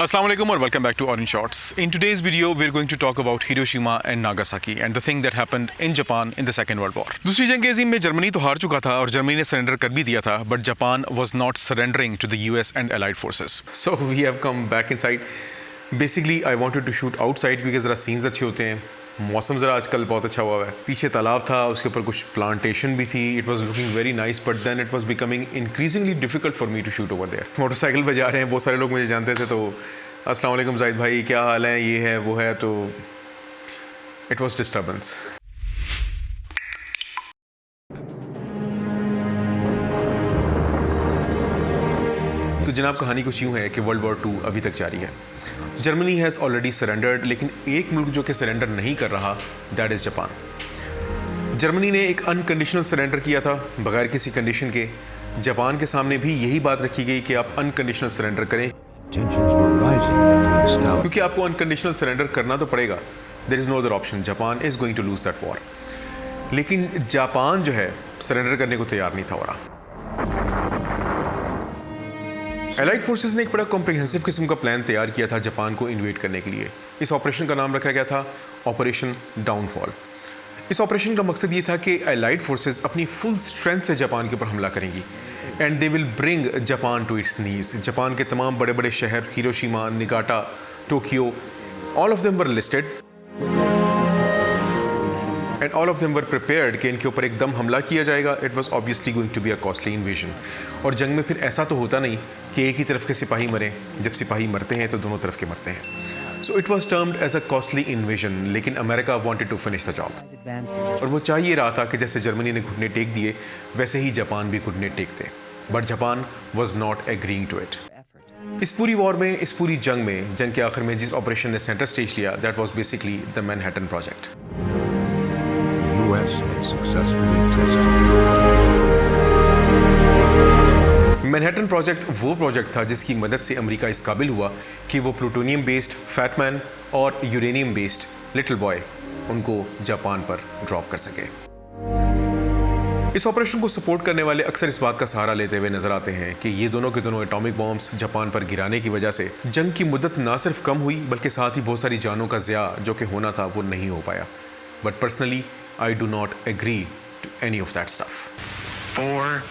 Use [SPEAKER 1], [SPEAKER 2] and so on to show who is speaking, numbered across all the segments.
[SPEAKER 1] Assalamu alaikum or welcome back to Orange Shots. In today's video, we're going to talk about Hiroshima and Nagasaki and the thing that happened in Japan in the Second World War. दूसरी जंग के अज़ीम में Germany तो हार चुका था और Germany ने सरेंडर कर भी दिया था, but Japan was not surrendering to the US and allied forces. So we have come back inside. Basically, I wanted to shoot outside because ज़रा scenes अच्छे होते हैं. मौसम ज़रा आजकल बहुत अच्छा हुआ है. पीछे तालाब था, उसके ऊपर कुछ प्लांटेशन भी थी. It was looking very nice, but then it was becoming increasingly difficult for me to shoot over there. Motorcycle पे जा रहे हैं, बहुत सारे लोग मुझे जानते थे, तो अस्सलाम वालेकुम जाहिद भाई, क्या हाल है, ये है वो है, तो it was disturbance. तो जनाब कहानी कुछ यूँ है कि वर्ल्ड वॉर 2 अभी तक जारी है. जर्मनी हैज़ ऑलरेडी सरेंडर्ड, लेकिन एक मुल्क जो कि सरेंडर नहीं कर रहा, दैट इज़ जापान. जर्मनी ने एक अनकंडीशनल सरेंडर किया था बगैर किसी कंडीशन के. जापान के सामने भी यही बात रखी गई कि आप अनकंडीशनल सरेंडर करें, क्योंकि आपको अनकंडीशनल सरेंडर करना तो पड़ेगा. There is no other option. Japan is going to lose that war. लेकिन जापान जो है सरेंडर करने को तैयार नहीं था हो रहा. एलाइड फोर्सेस ने एक बड़ा कॉम्प्रिहेंसिव किस्म का प्लान तैयार किया था जापान को इन्वेड करने के लिए. इस ऑपरेशन का नाम रखा गया था ऑपरेशन डाउनफॉल. इस ऑपरेशन का मकसद ये था कि एलाइड फोर्सेस अपनी फुल स्ट्रेंथ से जापान के ऊपर हमला करेंगी and they will bring Japan to its knees. Japan के तमाम बड़े बड़े शहर, Hiroshima, Niigata, Tokyo, all of them were listed and all of them were prepared कि इनके ऊपर एकदम हमला किया जाएगा. It was obviously going to be a costly invasion. और जंग में फिर ऐसा तो होता नहीं कि एक ही तरफ के सिपाही मरें. जब सिपाही मरते हैं तो दोनों तरफ के मरते हैं. So it was termed as a costly invasion. लेकिन America wanted to finish the job, और वो चाह ये रहा था कि जैसे जर्मनी ने घुटने टेक दिए वैसे ही जापान भी घुटने टेकते. But Japan was not agreeing to it. इस पूरी वॉर में, इस पूरी जंग में, जंग के आखिर में जिस ऑपरेशन ने सेंटर स्टेज लिया, that was basically the Manhattan project. Manhattan project वो प्रोजेक्ट था जिसकी मदद से अमेरिका इस काबिल हुआ कि वो प्लूटोनियम बेस्ड फैटमैन और यूरेनियम बेस्ड लिटिल बॉय उनको जापान पर ड्रॉप कर सके. इस ऑपरेशन को सपोर्ट करने वाले अक्सर इस बात का सहारा लेते हुए नजर आते हैं कि ये दोनों के दोनों एटॉमिक बॉम्ब्स जापान पर गिराने की वजह से जंग की मुद्दत ना सिर्फ कम हुई बल्कि साथ ही बहुत सारी जानों का ज़िया जो कि होना था वो नहीं हो पाया. But personally I do not agree to any of that stuff.
[SPEAKER 2] 4,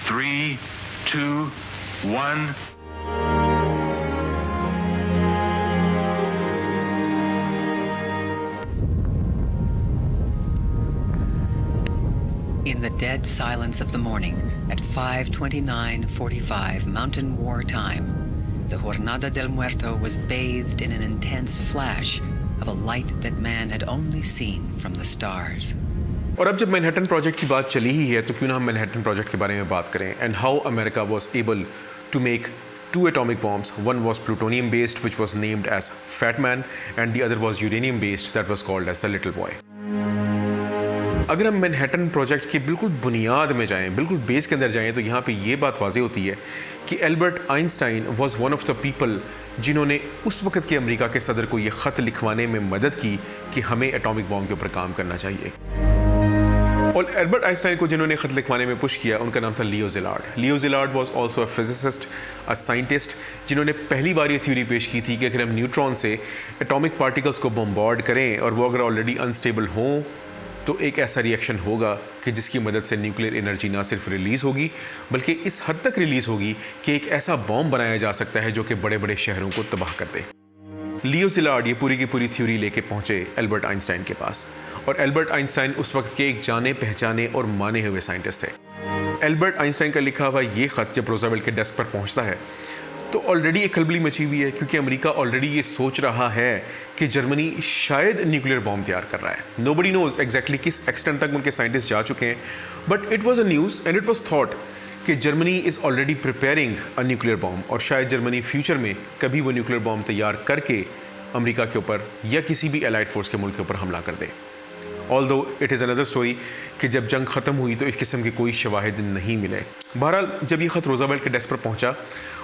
[SPEAKER 2] 3, 2, 1.
[SPEAKER 3] In the dead silence of the morning, at 5:29:45 Mountain War time, the Jornada del Muerto was bathed in an intense flash of a light that man had only seen from the stars.
[SPEAKER 1] और अब जब Manhattan project की बात चली ही है तो क्यों ना हम मैनहट्टन प्रोजेक्ट के बारे में बात करें and how America was able to make 2 atomic bombs. One was plutonium based, which was named as Fat Man, and the other was uranium based, that was called as the Little Boy. अगर हम Manhattan project की बिल्कुल बुनियाद में जाएं, बिल्कुल base के अंदर जाएं, तो यहाँ पे ये बात वाज़ेह होती है कि Albert Einstein was one of the people जिन्होंने उस वक्त के अमेरिका के सदर को ये ख़त लिखवाने में मदद की कि हमें एटॉमिक बॉम्ब के ऊपर काम करना चाहिए. और एल्बर्ट आइंस्टाइन को जिन्होंने ख़त लिखवाने में पुश किया उनका नाम था Leo Szilard. Leo Szilard was also a physicist, a scientist, जिन्होंने पहली बार ये थ्योरी पेश की थी कि अगर हम न्यूट्रॉन से एटॉमिक पार्टिकल्स को बम्बार्ड करें और वो अगर ऑलरेडी अनस्टेबल हों तो एक ऐसा रिएक्शन होगा कि जिसकी मदद से न्यूक्लियर एनर्जी ना सिर्फ रिलीज़ होगी बल्कि इस हद तक रिलीज़ होगी कि एक ऐसा बॉम्ब बनाया जा सकता है जो कि बड़े बड़े शहरों को तबाह कर दे. लियो ज़िलार्ड ये पूरी की पूरी थ्योरी लेके पहुँचे एल्बर्ट आइंस्टाइन के पास, और एल्बर्ट आइंस्टाइन उस वक्त के एक जाने पहचाने और माने हुए साइंटिस्ट थे. एल्बर्ट आइंस्टाइन का लिखा हुआ ये ख़त जब रूज़वेल्ट के डेस्क पर पहुँचता है तो ऑलरेडी एक खलबली मची हुई है, क्योंकि अमेरिका ऑलरेडी ये सोच रहा है कि जर्मनी शायद न्यूक्लियर बॉम्ब तैयार कर रहा है. नोबडी नोज एग्जैक्टली किस एक्सटेंट तक उनके साइंटिस्ट जा चुके हैं, but it was a news and it was thought कि Germany is already preparing a nuclear bomb, और शायद जर्मनी फ्यूचर में कभी वो न्यूक्लियर बॉम्ब तैयार करके अमेरिका के ऊपर या किसी भी एलाइड फोर्स के मुल्क के ऊपर हमला कर दे. Although it is another story कि जब जंग ख़त्म हुई तो इस किस्म के कोई शवाहिद नहीं मिले। बहरहाल जब ये ख़त रोज़ावेल्ट के डेस्क पर पहुंचा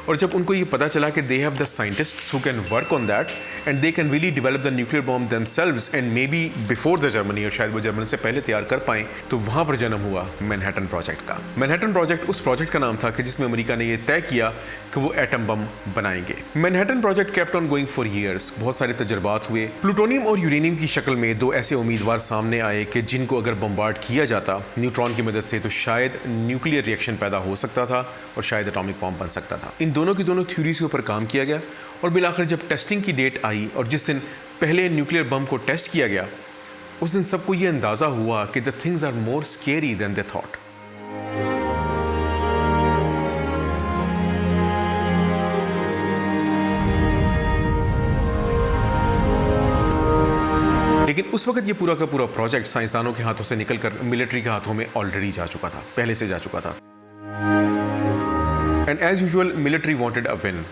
[SPEAKER 1] और जब उनको ये पता चला कि they have the scientists who can work on that and they can really develop the nuclear bomb themselves and may be before the Germany, और शायद वो जर्मनी से पहले तैयार कर पाएँ, तो वहाँ पर जन्म हुआ मैनहट्टन प्रोजेक्ट का। मैनहट्टन प्रोजेक्ट उस प्रोजेक्ट का नाम था कि जिसमें अमेरिका ने यह तय किया कि वो एटम बम बनाएंगे। Manhattan project kept on going for years. बहुत सारे तजर्बात हुए। प्लूटोनियम और यूरेनियम की शक्ल में दो ऐसे उम्मीदवार सामने आए कि जिनको अगर बम्बार्ड किया जाता न्यूट्रॉन की मदद से तो शायद न्यूक्लियर रिएक्शन पैदा हो सकता था और शायद एटॉमिक बॉम्ब बन सकता था। इन दोनों की दोनों थ्योरीज के ऊपर काम किया गया और बिलाखिर जब टेस्टिंग की डेट आई और जिस दिन पहले न्यूक्लियर बम को टेस्ट किया गया उस दिन सबको ये अंदाज़ा हुआ कि the things are more scary than they thought. लेकिन उस वक्त ये पूरा का पूरा प्रोजेक्ट साइंसदानों के हाथों से निकलकर मिलिट्री के हाथों में ऑलरेडी जा चुका था, पहले से जा चुका था। And as usual military wanted a win.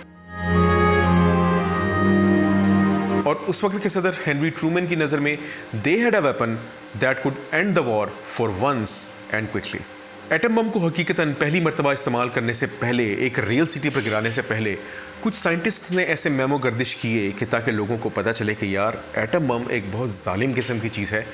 [SPEAKER 1] और उस वक्त के सदर हेनरी ट्रूमैन की नज़र में they had a weapon that could end the war for once and quickly. Atom bomb को हकीकतन पहली मर्तबा इस्तेमाल करने से पहले, एक रियल सिटी पर गिराने से पहले, कुछ साइंटिस्ट्स ने ऐसे मेमो गर्दिश किए कि ताकि लोगों को पता चले कि यार एटम बम एक बहुत जालिम किस्म की चीज़ है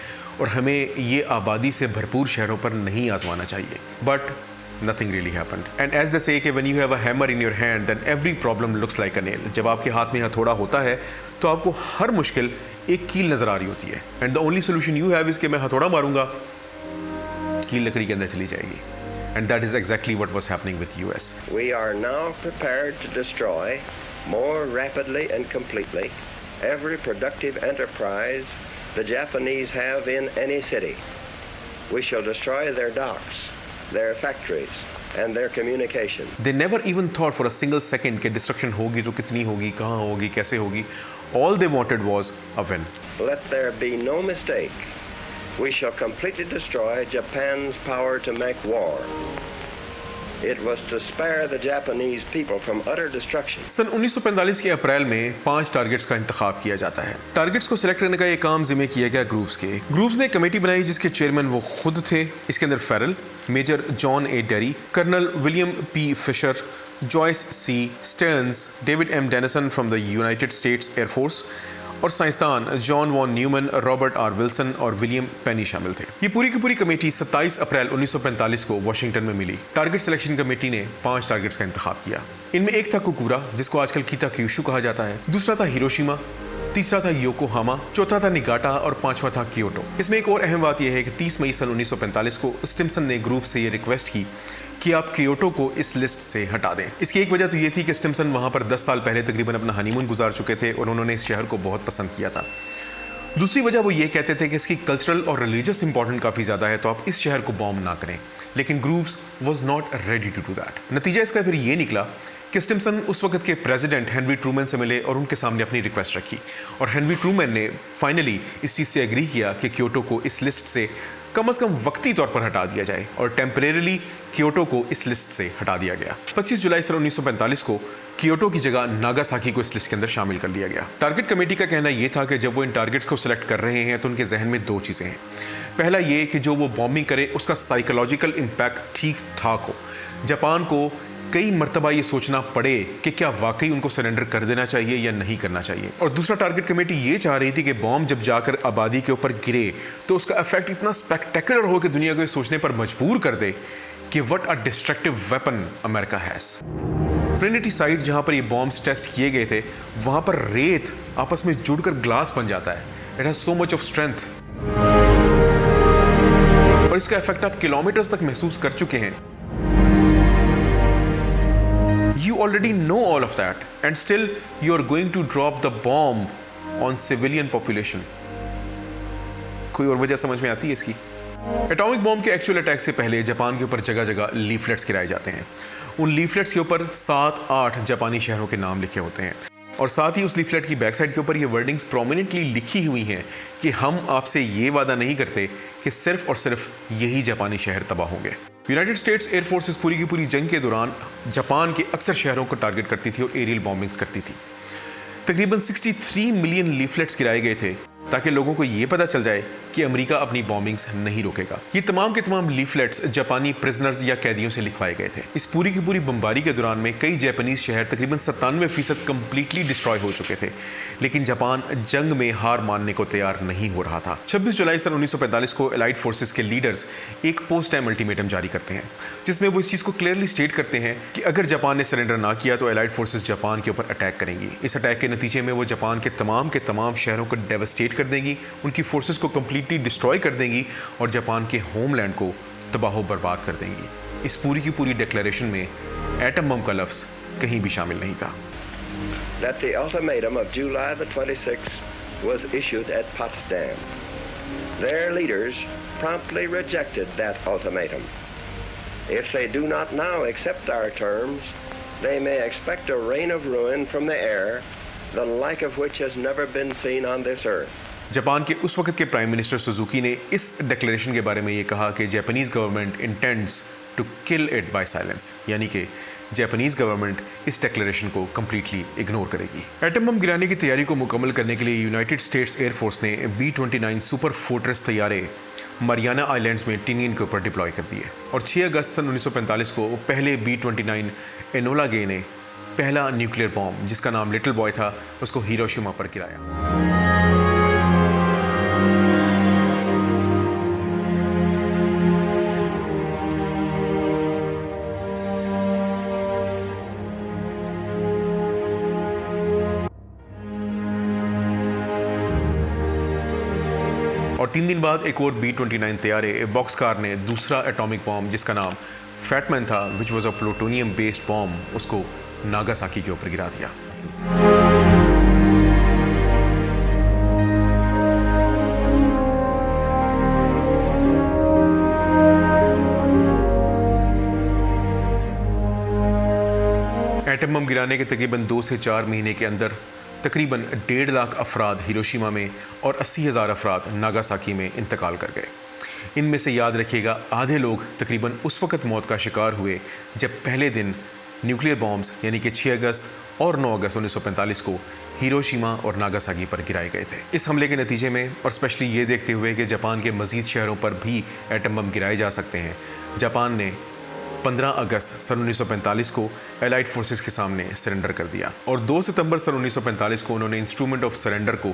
[SPEAKER 1] और हमें ये आबादी से भरपूर शहरों पर नहीं आजमाना चाहिए। But nothing really happened. And as they say कि when you have a hammer in your hand then every problem looks like a nail. जब आपके हाथ में हथौड़ा होता है तो आपको हर मुश्किल एक कील नजर आ रही होती है। And the only solution you have is कि मैं हथौड़ा मारूंगा, कील लकड़ी के अंदर चली जाएगी। And that is exactly what was happening with US.
[SPEAKER 4] We are now prepared to destroy more rapidly and completely every productive enterprise the Japanese have in any city. We shall destroy their docks, their factories, and their communication.
[SPEAKER 1] They never even thought for a single second कि destruction होगी तो कितनी होगी, कहाँ होगी, कैसे होगी. All they wanted was a win.
[SPEAKER 4] Let there be no mistake. We shall completely destroy Japan's power to make war. It was to spare the Japanese people from utter destruction.
[SPEAKER 1] सन 1945 के अप्रैल में 5 टारगेट्स का इंतखाब किया जाता है। Targets को select करने का ये काम जिम्मे किया गया ग्रुप्स के। ग्रुप्स ने कमेटी बनाई जिसके चेयरमैन वो खुद थे। इसके अंदर Farrell, major John A Derry, colonel William P Fisher, Joyce C Stearns, David M Dennison from the United States air force और साइंसदान John von Neumann, Robert R Wilson और विलियम पेनी शामिल थे। ये पूरी की पूरी कमेटी 27 अप्रैल 1945 को वाशिंगटन में मिली। टारगेट सिलेक्शन कमेटी ने 5 टारगेट्स का इंतखाब किया। इनमें एक था कुकुरा जिसको आजकल कीता क्यूशु कहा जाता है, दूसरा था हिरोशिमा, तीसरा था योकोहामा, चौथा था निगाटा और 5वां था क्योटो। इसमें एक और अहम बात यह है कि 30 मई सन 1945 को स्टिम्सन ने ग्रुप से ये रिक्वेस्ट की कि आप क्योटो को इस लिस्ट से हटा दें। इसकी एक वजह तो ये थी कि स्टिम्सन वहाँ पर 10 साल पहले तकरीबन अपना हनीमून गुजार चुके थे और उन्होंने इस शहर को बहुत पसंद किया था। दूसरी वजह वो ये कहते थे कि इसकी कल्चरल और रिलीजियस इंपॉर्टेंस काफ़ी ज़्यादा है तो आप इस शहर को बॉम्ब ना करें। लेकिन groups was not ready to do that. नतीजा इसका फिर ये निकला कि स्टिम्सन उस वक्त के प्रेसिडेंट हेनरी ट्रूमैन से मिले और उनके सामने अपनी रिक्वेस्ट रखी और हेनरी ट्रूमैन ने फाइनली इस चीज़ से एग्री किया कि क्योटो को इस लिस्ट से कम से कम वक्ती तौर पर हटा दिया जाए और टेम्परेरली क्योटो को इस लिस्ट से हटा दिया गया। 25 जुलाई सन 1945 को क्योटो की जगह नागासाकी को इस लिस्ट के अंदर शामिल कर लिया गया। टारगेट कमेटी का कहना यह था कि जब वो इन टारगेट्स को सिलेक्ट कर रहे हैं तो उनके जहन में 2 चीज़ें हैं। पहला ये कि जो वो बॉम्बिंग करे उसका साइकोलॉजिकल इम्पैक्ट ठीक ठाक हो। जापान को कई मरतबा ये सोचना पड़े कि क्या वाकई उनको सरेंडर कर देना चाहिए या नहीं करना चाहिए। और दूसरा टारगेट कमेटी ये चाह रही थी कि बॉम्ब जब जाकर आबादी के ऊपर गिरे तो उसका इफेक्ट इतना स्पेक्टेकुलर हो कि दुनिया को ये सोचने पर मजबूर कर दे कि what a destructive weapon America has. Trinity site जहाँ पर ये बॉम्ब्स टेस्ट किए गए थे वहाँ पर रेत आपस में जुड़कर ग्लास बन जाता है। It has so much of strength और इसका इफेक्ट आप किलोमीटर्स तक महसूस कर चुके हैं। You already know all of that and still you are going to drop the bomb on civilian population. कोई और वजह समझ में आती है इसकी? एटॉमिक बॉम्ब के एक्चुअल अटैक से पहले जापान के ऊपर जगह जगह लीफलेट्स गिराए जाते हैं। उन लीफलेट्स के ऊपर 7-8 जापानी शहरों के नाम लिखे होते हैं और साथ ही उस लीफलेट की बैक साइड के ऊपर ये वर्डिंग्स प्रोमिनेंटली लिखी हुई हैं कि हम आपसे ये वादा नहीं करते कि सिर्फ और सिर्फ यही जापानी शहर तबाह होंगे। यूनाइटेड स्टेट्स एयरफोर्सेस पूरी की पूरी जंग के दौरान जापान के अक्सर शहरों को टारगेट करती थी और एरियल बॉम्बिंग करती थी। तकरीबन 63 मिलियन लीफलेट्स गिराए गए थे ताकि लोगों को ये पता चल जाए कि अमेरिका अपनी बॉम्बिंग्स नहीं रोकेगा। ये तमाम के तमाम लीफलेट्स जापानी प्रिजनर्स या कैदियों से लिखवाए गए थे। इस पूरी की पूरी बमबारी के दौरान में कई जापानीज शहर तकरीबन 97% कंप्लीटली डिस्ट्रॉय हो चुके थे, लेकिन जापान जंग में हार मानने को तैयार नहीं हो रहा था। 26 जुलाई सन 1945 को एलाइड फोर्सेस के लीडर्स एक पोस्ट टाइम अल्टीमेटम जारी करते हैं, जिसमें वो इस चीज़ को क्लियरली स्टेट करते हैं कि अगर जापान ने सरेंडर ना किया तो एलाइड फोर्सेस जापान के ऊपर अटैक करेंगी। इस अटैक के नतीजे में वो जापान के तमाम शहरों को डेवस्टेट कर देंगी, उनकी फोर्सेस को कंप्लीटली डिस्ट्रॉय कर देंगी और जापान के होमलैंड को तबाह बर्बाद कर देंगी। इस पूरी की पूरी डिक्लेरेशन में एटम बम का लफ्ज़ कहीं भी शामिल नहीं था।
[SPEAKER 4] That the ultimatum of July the 26th was issued at Potsdam. Their leaders promptly rejected that ultimatum. If they do not now accept our terms, they may expect a rain of ruin from the air, the like of which has never been seen on this earth.
[SPEAKER 1] Japan के उस वक्त के prime minister Suzuki ने इस declaration के बारे में ये कहा कि Japanese government intends to kill it by silence, यानी कि जापानीज गवर्नमेंट इस डिक्लेरेशन को कंप्लीटली इग्नोर करेगी। एटम बम गिराने की तैयारी को मुकम्मल करने के लिए यूनाइटेड स्टेट्स एयरफोर्स ने B-29 सुपर फोर्ट्रेस तैयारे मरियाना आइलैंड्स में टिनियन के ऊपर डिप्लॉय कर दिए और 6 अगस्त सन 1945 को पहले B-29 एनोला गे ने पहला न्यूक्लियर बॉम्ब, जिसका नाम लिटिल बॉय था, उसको हिरोशिमा पर गिराया। और 3 दिन बाद एक और B-29 तैयारे बॉक्सकार ने दूसरा एटॉमिक बॉम्ब, जिसका नाम फैटमैन था, which was a plutonium based bomb, उसको नागासाकी के ऊपर गिरा दिया। एटम बम गिराने के तकरीबन 2 से 4 महीने के अंदर तकरीबन 1.5 लाख अफराद हिरोशिमा में और 80,000 अफराद नागासाकी में इंतकाल कर गए। इनमें से याद रखिएगा आधे लोग तकरीबन उस वक्त मौत का शिकार हुए जब पहले दिन न्यूक्लियर बॉम्ब्स यानी कि 6 अगस्त और 9 अगस्त 1945 को हिरोशिमा और नागासाकी पर गिराए गए थे। इस हमले के नतीजे में और स्पेशली ये देखते हुए कि जापान के मज़ीद शहरों पर भी एटम बम गिराए जा सकते हैं, जापान ने 15 अगस्त सन 1945 को एलाइड फोर्सेस के सामने सरेंडर कर दिया और 2 सितंबर सन 1945 को उन्होंने इंस्ट्रूमेंट ऑफ सरेंडर को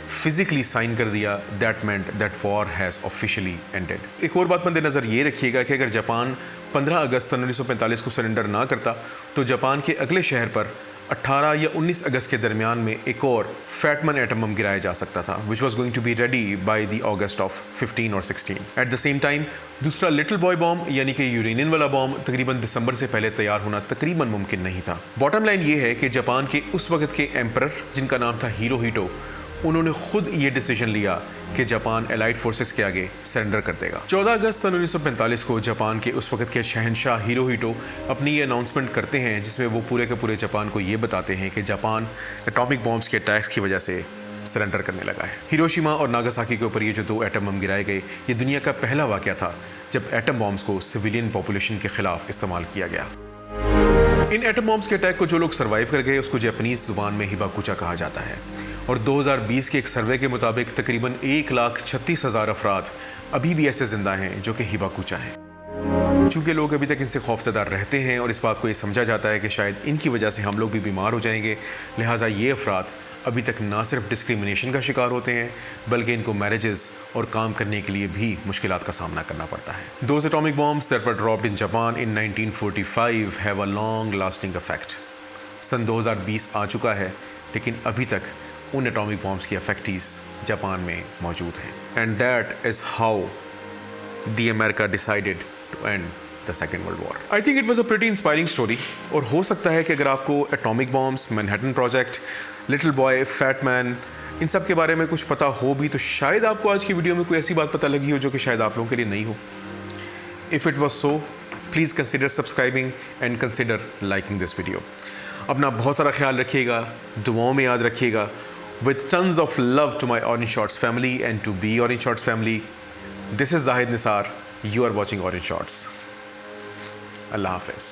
[SPEAKER 1] फिजिकली साइन कर दिया। That meant that war has officially ended. एक और बात मद्देनज़र ये रखिएगा कि अगर जापान 15 अगस्त सन 1945 को सरेंडर ना करता तो जापान के अगले शहर पर 18 या 19 अगस्त के दरमियान में एक और फैटमैन एटम बम गिराया जा सकता था, which was going to be ready by the August of 15 और 16। एट द सेम टाइम दूसरा लिटिल बॉय बॉम्ब यानी कि यूरेनियम वाला बॉम्ब तकरीबन दिसंबर से पहले तैयार होना तकरीबन मुमकिन नहीं था। बॉटम लाइन ये है कि जापान के उस वक्त के एम्परर, जिनका नाम था हिरोहिटो, उन्होंने खुद ये डिसीजन लिया कि जापान एलाइड फोर्सेस के आगे सरेंडर कर देगा। 14 अगस्त सन 1945 को जापान के उस वक्त के शहंशाह हिरोहिटो अपनी ये अनाउंसमेंट करते हैं, जिसमें वो पूरे के पूरे जापान को ये बताते हैं कि जापान एटॉमिक बॉम्ब्स के अटैक्स की वजह से सरेंडर करने लगा है। हिरोशिमा और नागासाकी के ऊपर ये जो 2 एटम बम गिराए गए, ये दुनिया का पहला वाक़या था जब एटम बॉम्ब्स को सिविलियन पॉपुलेशन के खिलाफ इस्तेमाल किया गया। इन एटम बॉम्ब्स के अटैक को जो लोग सर्वाइव कर गए उसको जापानीज जुबान में हिबाकुचा कहा जाता है और 2020 के एक सर्वे के मुताबिक तकरीबन 1,36,000 अफराद अभी भी ऐसे जिंदा हैं जो कि हिबाकुचा हैं। चूँकि लोग अभी तक इनसे खौफजदा रहते हैं और इस बात को ये समझा जाता है कि शायद इनकी वजह से हम लोग भी बीमार हो जाएंगे, लिहाजा ये अफराद अभी तक ना सिर्फ डिस्क्रिमिनेशन का शिकार होते हैं बल्कि इनको मैरिजेस और काम करने के लिए भी मुश्किलात का सामना करना पड़ता है। Those atomic bombs that were dropped in Japan in 1945 have a long lasting effect. सन 2020 आ चुका है लेकिन अभी तक उन एटॉमिक बॉम्ब्स की इफेक्टिस जापान में मौजूद हैं। And that is how the America decided to end the second world war. I think it was a pretty inspiring story और हो सकता है कि अगर आपको atomic bombs, Manhattan project, little boy, Fat Man, इन सब के बारे में कुछ पता हो भी तो शायद आपको आज की वीडियो में कोई ऐसी बात पता लगी हो जो कि शायद आप लोगों के लिए नहीं हो। If it was so, please consider subscribing and consider liking this video. अपना बहुत सारा ख्याल रखिएगा, दुआओं में याद रखिएगा। With tons of love to my Orange Shorts family and to be Orange Shorts family, this is Zahid Nisar. You are watching Orange Shorts. Allah Hafiz.